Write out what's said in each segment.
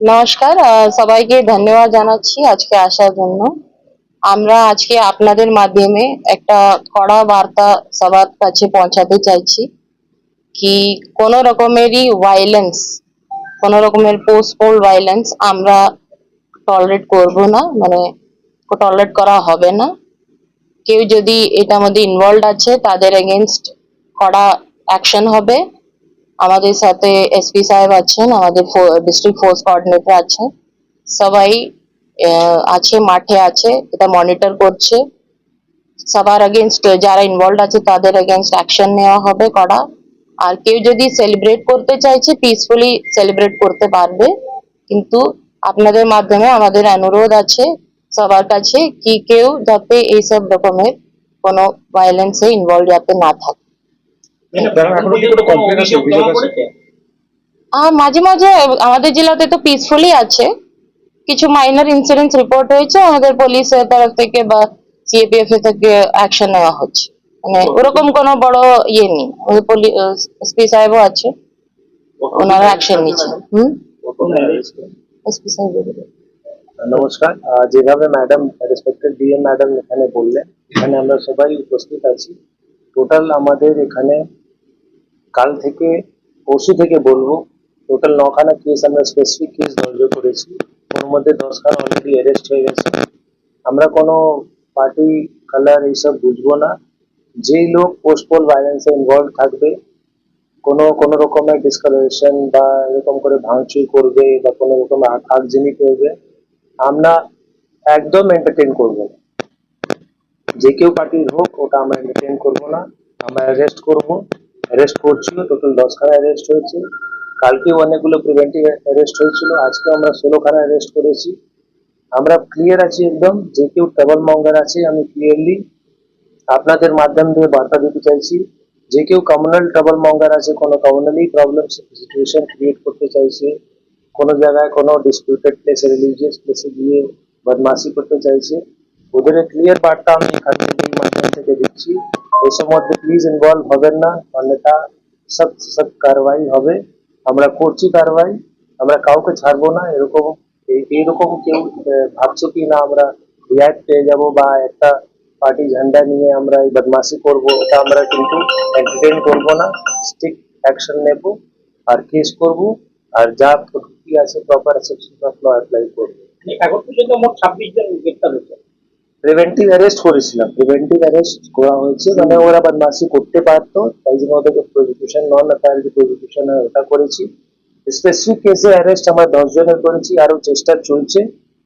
নমস্কার, সবাইকে ধন্যবাদ জানাচ্ছি আজকে আসার জন্য। আমরা আজকে আপনাদের মাধ্যমে একটা কড়া বার্তা সবার কাছে পৌঁছাতে চাইছি কি কোনো রকমেরই ভায়োলেন্স, কোনো রকমের পোস্টপোল ভায়োলেন্স আমরা টলারেট করব না, মানে টলারেট করা হবে না। কেউ যদি এটার মধ্যে ইনভলভ আছে তাদের এগেনস্ট কড়া অ্যাকশন হবে। আমাদের সাথে এসপি সাহেব আছেন, আমাদের ডিস্ট্রিক্ট ফোর্স কোঅর্ডিনেটর আছেন, সবাই আছে, মাঠে আছে, এটা মনিটর করছে। সবার এগেনস্ট যারা ইনভলভ আছে তাদের এগেনস্ট অ্যাকশন নেওয়া হবে কড়া। আর কেউ যদি সেলিব্রেট করতে চাইছে পিসফুলি সেলিব্রেট করতে পারবে, কিন্তু আপনাদের মাধ্যমে আমাদের অনুরোধ আছে সবার কাছে কি কেউ যাতে এইসব রকমের কোনো ভায়োলেন্সে ইনভলভ যাতে না থাকে। মাঝে মাঝে আমাদের জেলাতে তো পিসফুলি আছে, কিছু মাইনর ইনসিডেন্টস রিপোর্ট হয়েছে, আমাদের পুলিশের তরফ থেকে বা সিএপিএফ এর থেকে অ্যাকশন নেওয়া হচ্ছে, মানে ওরকম কোনো বড় ইয়ে নেই। আমাদের এসপি সাহেবও আছে, ওনারা অ্যাকশন নিচ্ছেন। এসপি সাহেব নমস্কার। যেভাবে ম্যাডাম রেসপেক্টেড ডিএম ম্যাডাম এখানে বললেন, এখানে আমরা সবাই উপস্থিত আছি। টোটাল আমাদের এখানে কাল থেকে পরশু থেকে বলবো টোটাল 9খানা কেস আমরা স্পেসিফিক কেস দর্জ করেছি। ওর মধ্যে 10খানা অলরেডি অ্যারেস্ট হয়ে গেছে। আমরা কোনো পার্টি কালার এইসব বুঝবো না। যেই লোক পোস্টপোল ভায়োলেন্সে ইনভলভ থাকবে, কোনো রকমের ডিসকালারেশন বা এরকম করে ভাঙচুর করবে বা কোনো রকম আগজনী করবে, আমরা একদম এন্টারটেন করবো না। যে কেউ পার্টির হোক, ওটা আমরা এন্টারটেন করবো না। আমরা অ্যারেস্ট করবো, অ্যারেস্ট করছিল। টোটাল 10খানা অ্যারেস্ট হয়েছে। কালকেও অনেকগুলো প্রিভেন্টিভ অ্যারেস্ট হয়েছিল, আজকে আমরা 16খানা অ্যারেস্ট করেছি। আমরা ক্লিয়ার আছি একদম। যে কেউ ট্রাবল মঙ্গার আছে, আমি ক্লিয়ারলি আপনাদের মাধ্যম দিয়ে বার্তা দিতে চাইছি, যে কেউ কমিউনাল ট্রাবল মঙ্গার আছে, কোনো কমিউনালি প্রবলেম সিচুয়েশন ক্রিয়েট করতে চাইছে, কোনো জায়গায় কোনো ডিসপিউটেড প্লেসে, রিলিজিয়াস প্লেসে গিয়ে বদমাশি করতে চাইছে, ওদের ক্লিয়ার বার্তা আমি এখান থেকে এই মাধ্যম থেকে দিচ্ছি, এসব মধ্যে প্লিজ ইনভলভ হবেন না, অন্যথা সখ্ত কারবাই হবে। আমরা করছি কারবাই, আমরা কাউকে ছাড়বো না। এইরকম কেউ ভাবছে কি না আমরা রিয়াক্ট পেয়ে যাবো বা একটা পার্টি ঝান্ডা নিয়ে আমরা এই বদমাশি করবো, এটা আমরা কিন্তু এন্টারটেইন করবো না। স্ট্রিক্ট অ্যাকশন নেব আর কেস করব, আর যা পদ্ধতি আছে proper section of law apply করব। এখন পর্যন্ত মোট 26 জন গ্রেপ্তার হয়েছে। প্রিভেন্টিভ অ্যারেস্ট করেছিলাম, প্রিভেন্টিভ অ্যারেস্ট করা হয়েছে, মানে ওরা বদমাশি করতে পারতো, তাই জন্য ওদেরকে প্রসিকিউশন, নন অ্যাপারেন্ট প্রসিকিউশন ওটা করেছি। স্পেসিফিক কেসে অ্যারেস্ট আমরা 10 জনের করেছি, আরো চেষ্টা চলছে,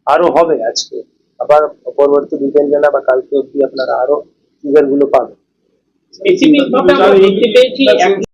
আরো হবে। আজকে আবার পরবর্তী বিকেল বেলা বা কালকে অব্দি আপনারা আরো ফিগার গুলো পাবেন। স্পেসিফিক ভাবে আমরা দেখতে পেয়েছি